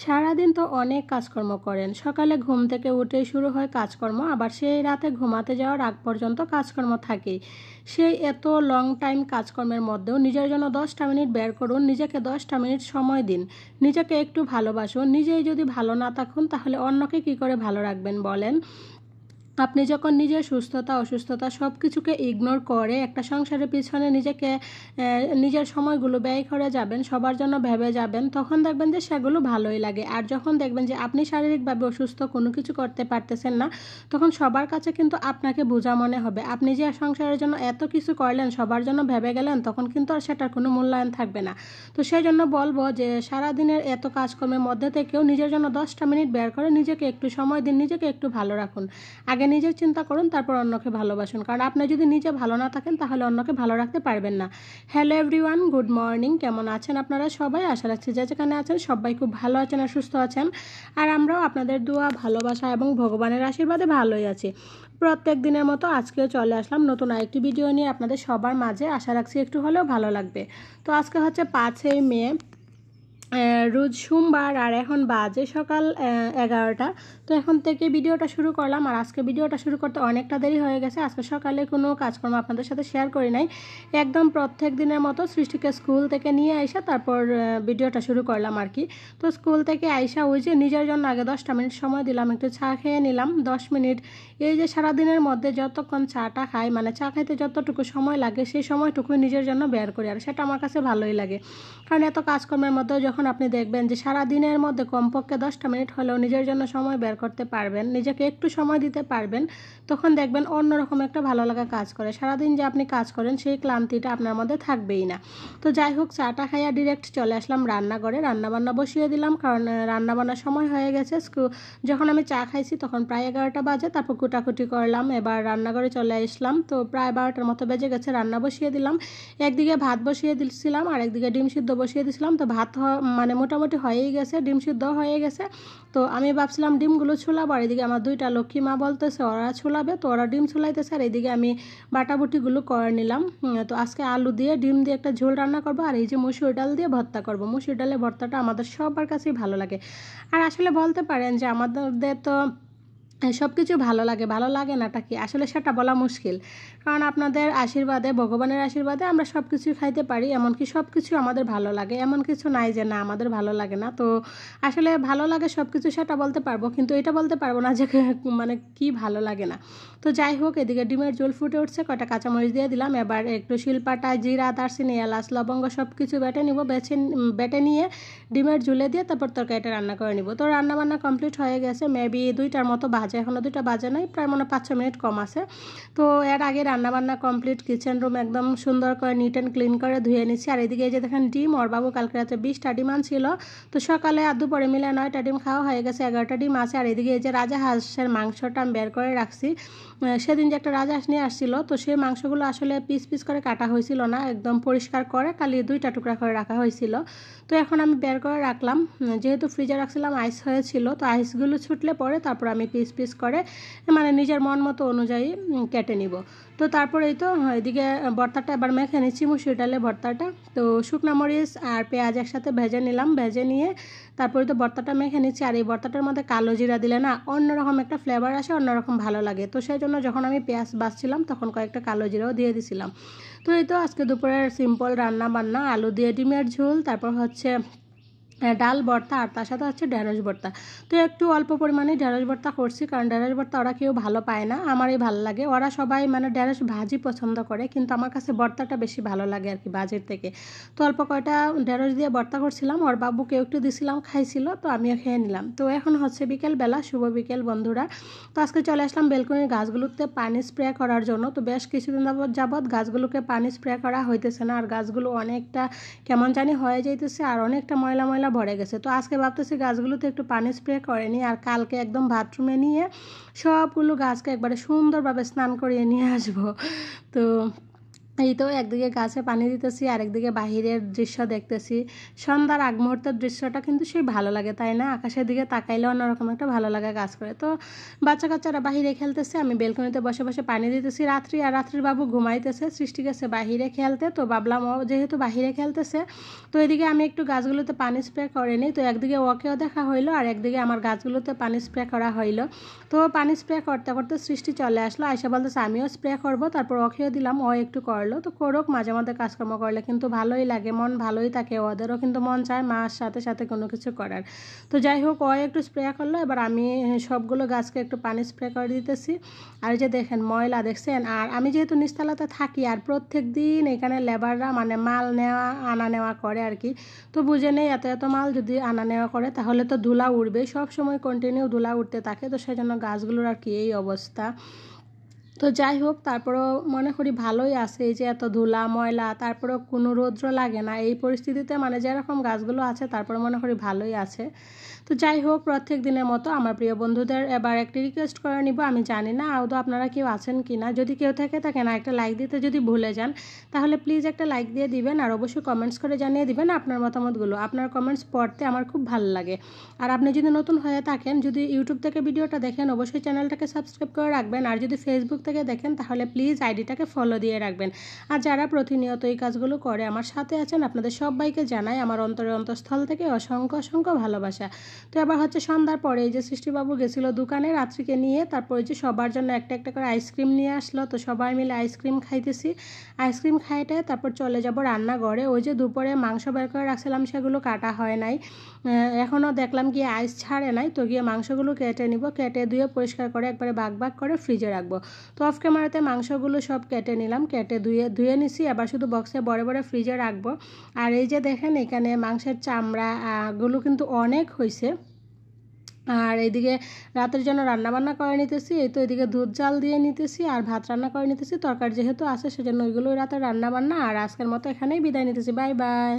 সারাদিন তো অনেক কাজকর্ম করেন। সকালে ঘুম থেকে উঠেই শুরু হয় কাজকর্ম, আবার সেই রাতে ঘুমাতে যাওয়ার আগ পর্যন্ত কাজকর্ম থাকেই। সেই এত লং টাইম কাজকর্মের মধ্যেও নিজের জন্য 10টা মিনিট বের করুন, নিজেকে 10টা মিনিট সময় দিন, নিজেকে একটু ভালোবাসুন। নিজেই যদি ভালো না থাকুন তাহলে অন্যকে কি করে ভালো রাখবেন বলেন? আপনি যখন নিজের সুস্থতা অসুস্থতা সব কিছুকে ইগনোর করে একটা সংসারের পিছনে নিজের সময়গুলো ব্যয় করে যাবেন, সবার জন্য ভেবে যাবেন, তখন দেখবেন যে সেগুলো ভালোই লাগে। আর যখন দেখবেন যে আপনি শারীরিকভাবে অসুস্থ, কোনো কিছু করতে পারতেছেন না, তখন সবার কাছে কিন্তু আপনাকে বোঝা মনে হবে। আপনি যে সংসারের জন্য এত কিছু করলেন, সবার জন্য ভেবে গেলেন, তখন কিন্তু আর সেটার কোনো মূল্যায়ন থাকবে না। তো সেই জন্য বলবো যে সারাদিনের এত কাজকর্মের মধ্যে থেকেও নিজের জন্য 10টা মিনিট বের করে নিজেকে একটু সময় দিন, নিজেকে একটু ভালো রাখুন। আগে নিজের চিন্তা করুন, তারপর অন্যকে ভালোবাসুন, কারণ আপনি যদি নিজে ভালো না থাকেন তাহলে অন্যকে ভালো রাখতে পারবেন না। Hello everyone, good morning. কেমন আছেন আপনারা সবাই? আশা রাখছি যে যেখানে আছেন সবাই খুব ভালো আছেন আর সুস্থ আছেন। আর আমরাও আপনাদের দোয়া, ভালোবাসা এবং ভগবানের আশীর্বাদে ভালোই আছি। প্রত্যেক দিনের মতো আজকেও চলে আসলাম নতুন আরেকটি ভিডিও নিয়ে আপনাদের সবার মাঝে। আশা রাখছি একটু হলেও ভালো লাগবে। তো আজকে হচ্ছে 5ই মে, রোজ সোমবার, আর এখন বাজে সকাল 11টা। তো এখন থেকে ভিডিওটা শুরু করলাম, আর আজকে ভিডিওটা শুরু করতে অনেকটা দেরি হয়ে গেছে। আজকে সকালে কোনো কাজকর্ম আপনাদের সাথে শেয়ার করি নাই, একদম প্রত্যেক দিনের মতো সৃষ্টিকে স্কুল থেকে নিয়ে আইসা তারপর ভিডিওটা শুরু করলাম আর কি। তো স্কুল থেকে আইসা ওই যে নিজের জন্য আগে 10টা মিনিট সময় দিলাম, একটু চা খেয়ে নিলাম 10 মিনিট। এই যে সারাদিনের মধ্যে যতক্ষণ চাটা খাই, মানে চা খাইতে যতটুকু সময় লাগে সেই সময়টুকুই নিজের জন্য বের করি, আর সেটা আমার কাছে ভালোই লাগে। কারণ এত কাজকর্মের মধ্যেও যখন আপনি দেখবেন যে সারা দিনের মধ্যে কমপক্ষে 10টা মিনিট হলেও নিজের জন্য সময় বের করতে পারবেন, নিজেকে একটু সময় দিতে পারবেন, তখন দেখবেন অন্যরকম একটা ভালো লাগা কাজ করে। সারাদিন যে আপনি কাজ করেন সেই ক্লান্তিটা আপনার মধ্যে থাকবেই না। তো যাই হোক, চাটা খাইয়া ডিরেক্ট চলে আসলাম রান্নাঘরে, রান্নাবান্না বসিয়ে দিলাম, কারণ রান্নাবান্নার সময় হয়ে গেছে। যখন আমি চা খাইছি তখন প্রায় 11টা বাজে, তারপর কুটাকুটি করলাম, এবার রান্নাঘরে চলে আসলাম। তো প্রায় 12টার মতো বেজে গেছে, রান্না বসিয়ে দিলাম। একদিকে ভাত বসিয়ে দিচ্ছিলাম আর একদিকে ডিম সিদ্ধ বসিয়ে দিয়েছিলাম। তো ভাত মানে মোটামুটি হয়েই গেছে, ডিম সিদ্ধ হয়ে গেছে। তো আমি ভাবছিলাম ডিমগুলো ছুলাবো, আর এদিকে আমার 2টা লক্ষ্মী মা বলতেছে ওরা ছুলাবে, তো ওরা ডিম ছুলাইতেছে, আর এইদিকে আমি বাটাবুটিগুলো করে নিলাম। তো আজকে আলু দিয়ে ডিম দিয়ে একটা ঝোল রান্না করবো, আর এই যে মসুর ডাল দিয়ে ভর্তা করবো। মসুর ডালের ভর্তাটা আমাদের সবার কাছেই ভালো লাগে। আর আসলে বলতে পারেন যে আমাদের তো সব কিছু ভালো লাগে, ভালো লাগে নাটা কি আসলে সেটা বলা মুশকিল। কারণ আপনাদের আশীর্বাদে, ভগবানের আশীর্বাদে আমরা সব কিছুই খাইতে পারি, এমনকি সব কিছু আমাদের ভালো লাগে, এমন কিছু নাই যে না আমাদের ভালো লাগে না। তো আসলে ভালো লাগে সব কিছু সেটা বলতে পারবো, কিন্তু এটা বলতে পারবো না যে মানে কি ভালো লাগে না। তো যাই হোক, এদিকে ডিমের ঝোল ফুটে উঠছে, কয়টা কাঁচামরিচ দিয়ে দিলাম। এবার একটু শিলপাটা, জিরা, দারচিনি, এলাচ, লবঙ্গ সব কিছু বেটে নিব। বেটে নিয়ে ডিমের ঝুলে দিয়ে তারপর তরকারিটা রান্না করে নিব। তো রান্নাবান্না কমপ্লিট হয়ে গেছে, মেবি 2টার মতো বাজে, এখনও 2টা বাজে নাই, প্রায় মনে 5-6 মিনিট কম আছে। তো এর আগে রান্নাবান্না কমপ্লিট, কিচেন রুম একদম সুন্দর করে নিট অ্যান্ড ক্লিন করে ধুয়ে নিচ্ছি। আর এদিকে এই যে দেখেন ডিম, ওর বাবু কালকে রাতে 20টা ডিম আনছিল। তো সকালে আর দুপুরে মিলে 9টা ডিম খাওয়া হয়ে গেছে, 11টা ডিম আছে। আর এদিকে এই যে রাজাহাঁসের মাংসটা আমি বের করে রাখছি। সেদিন যে একটা রাজহাঁস নিয়ে আসছিল, তো সেই মাংসগুলো আসলে পিস পিস করে কাটা হয়েছিল না, একদম পরিষ্কার করে খালি 2টা টুকরা করে রাখা হয়েছিল। তো এখন আমি বের করে রাখলাম, যেহেতু ফ্রিজে রাখছিলাম আইস হয়েছিল, তো আইসগুলো ছুটলে পরে তারপর আমি পিস পিস করে মানে নিজের মন মতো অনুযায়ী কেটে নিব। তো তারপরে এই তো এদিকে ভর্তাটা এবার মেখে নিচ্ছি, মুসুর ডালের ভর্তাটা। তো শুকনো মরিচ আর পেঁয়াজ একসাথে ভেজে নিলাম, ভেজে নিয়ে তারপরে তো ভর্তাটা মেখে নিচ্ছি। আর এই ভর্তাটার মধ্যে কালো জিরা দিলে না অন্যরকম একটা ফ্লেভার আসে, অন্যরকম ভালো লাগে। তো সেই জন্য যখন আমি পেঁয়াজ বাছছিলাম তখন কয়েকটা কালো জিরাও দিয়ে দিছিলাম। তো এই তো আজকে দুপুরের সিম্পল রান্না বান্না, আলু দিয়ে ডিমের ঝোল, তারপর হচ্ছে ডাল ভর্তা, আর তার সাথে হচ্ছে ঢেঁড়স ভর্তা। তো একটু অল্প পরিমাণে ঢেঁড়স ভর্তা করছি, কারণ ঢেঁড়স ভর্তা ওরা কেউ ভালো পায় না, আমারই ভালো লাগে। ওরা সবাই মানে ঢেঁড়স ভাজি পছন্দ করে, কিন্তু আমার কাছে ভর্তাটা বেশি ভালো লাগে আর কি ভাজির থেকে। তো অল্প কয়টা ঢেঁড়স দিয়ে ভর্তা করছিলাম, ওর বাবুকে একটু দিছিলাম, খাইছিল, তো আমিও খেয়ে নিলাম। তো এখন হচ্ছে বিকেলবেলা, শুভ বিকেল বন্ধুরা। তো আজকে চলে আসলাম বেলকনির গাছগুলোতে পানি স্প্রে করার জন্য। তো বেশ কিছুদিন যাবৎ গাছগুলোকে পানি স্প্রে করা হইতেছে না, আর গাছগুলো অনেকটা কেমন জানি হয়ে যাইতেছে, আর অনেকটা ময়লা ময়লা ভরে গেছে। তো আজকে ভাবতেছি গাছগুলোতে একটু পানি স্প্রে করে নিই, আর কালকে একদম বাথরুমে নিয়ে সবগুলো গাছকে একবারে সুন্দরভাবে স্নান করিয়ে নিয়ে আসবো। তো এই তো একদিকে গাছে পানি দিতেছি আর একদিকে বাহিরের দৃশ্য দেখতেছি। সন্ধ্যার আগ মুহূর্তের দৃশ্যটা কিন্তু সেই ভালো লাগে, তাই না? আকাশের দিকে তাকাইলে অন্যরকম একটা ভালো লাগা কাজ করে। তো বাচ্চা কাচ্চারা বাহিরে খেলতেছে, আমি বেলকনিতে বসে বসে পানি দিতেছি। রাত্রির বাবু ঘুমাইতেছে, সৃষ্টি গেছে বাহিরে খেলতে। তো ভাবলাম ও যেহেতু বাহিরে খেলতেছে, তো এদিকে আমি একটু গাছগুলোতে পানি স্প্রে করে নিই। তো একদিকে ওকেও দেখা হইলো আর একদিকে আমার গাছগুলোতে পানি স্প্রে করা হইলো। তো পানি স্প্রে করতে করতে সৃষ্টি চলে আসলো, আয়সা বলতেছে আমিও স্প্রে করবো। তারপর ওকেও দিলাম, ও একটু করলো। তো করুক, মাঝে মাঝে কাজকর্ম করলে কিন্তু ভালোই লাগে, মন ভালোই থাকে, ওদেরও কিন্তু মন চায় মার সাথে সাথে কোনো কিছু করার। তো যাই হোক, ও একটু স্প্রে করলো, এবার আমি সবগুলো গাছকে একটু পানি স্প্রে করে দিতেছি। আর যে দেখেন ময়লা দেখছেন, আর আমি যেহেতু নিচতলাতে থাকি আর প্রত্যেক দিন এখানে লেবাররা মানে মাল নেওয়া আনা নেওয়া করে আর কি। তো বুঝে নেই এত এত মাল যদি আনা নেওয়া করে তাহলে তো ধুলা উঠবে, সব সময় কন্টিনিউ ধুলা উঠতে থাকে। তো সেই জন্য গাছগুলোর আর কি এই অবস্থা। তো যাই হোক, তারপরেও মনে করি ভালোই আছে, এই যে এত ধুলা ময়লা তারপরেও কোনো রৌদ্র লাগে না এই পরিস্থিতিতে, মানে যেরকম গাছগুলো আছে তারপরে মনে করি ভালোই আছে। তো যাই হোক, প্রত্যেক দিনের মতো আমার প্রিয় বন্ধুদের এবার একটি রিকোয়েস্ট করে নিব। আমি জানি না আদৌ আপনারা কেউ আছেন কি না, যদি কেউ থেকে থাকেন একটা লাইক দিতে যদি ভুলে যান তাহলে প্লিজ একটা লাইক দিয়ে দিবেন, আর অবশ্যই কমেন্টস করে জানিয়ে দিবেন আপনার মতামতগুলো। আপনার কমেন্টস পড়তে আমার খুব ভালো লাগে। আর আপনি যদি নতুন হয়ে থাকেন, যদি ইউটিউব থেকে ভিডিওটা দেখেন অবশ্যই চ্যানেলটাকে সাবস্ক্রাইব করে রাখবেন, আর যদি ফেসবুক থেকে দেখেন তাহলে প্লিজ আইডিটাকে ফলো দিয়ে রাখবেন। আর যারা প্রতিনিয়ত এই কাজগুলো করে আমার সাথে আছেন আপনাদের সবাইকে জানাই আমার অন্তরের অন্তঃস্থল থেকে অসংখ্য অসংখ্য ভালোবাসা। তো এবার হচ্ছে সন্ধ্যার পরে এই যে সৃষ্টিবাবু গেছিলো দোকানে রাত্রিকে নিয়ে, তারপর যে সবার জন্য একটা একটা করে আইসক্রিম নিয়ে আসলো। তো সবাই মিলে আইসক্রিম খাইতেছি, আইসক্রিম খাইতে তারপর চলে যাব রান্নাঘরে। ওই যে দুপুরে মাংস বের করে রাখছিলাম সেগুলো কাটা হয় নাই, এখনও দেখলাম গিয়ে আইস ছাড়ে নাই। তো গিয়ে মাংসগুলো কেটে নিব, কেটে ধুয়ে পরিষ্কার করে একবারে ভাগ ভাগ করে ফ্রিজে রাখবো। তো অফ ক্যামেরাতে মাংসগুলো সব কেটে নিলাম, কেটে ধুয়ে নিছি, আবার শুধু বক্সে বড় বড় ফ্রিজে রাখবো। আর এই যে দেখেন এখানে মাংসের চামড়া গুলো কিন্তু অনেক হয়েছে। আর এইদিকে রাতের জন্য রান্নাবান্না করে নিতেছি, এই তো এদিকে দুধ জাল দিয়ে নিতেছি আর ভাত রান্না করে নিতেছি। তরকারি যেহেতু আছে সেজন্য ওইগুলোই রাতের রান্নাবান্না। আর আজকের মতো এখানেই বিদায় নিতেছি, বাই বাই।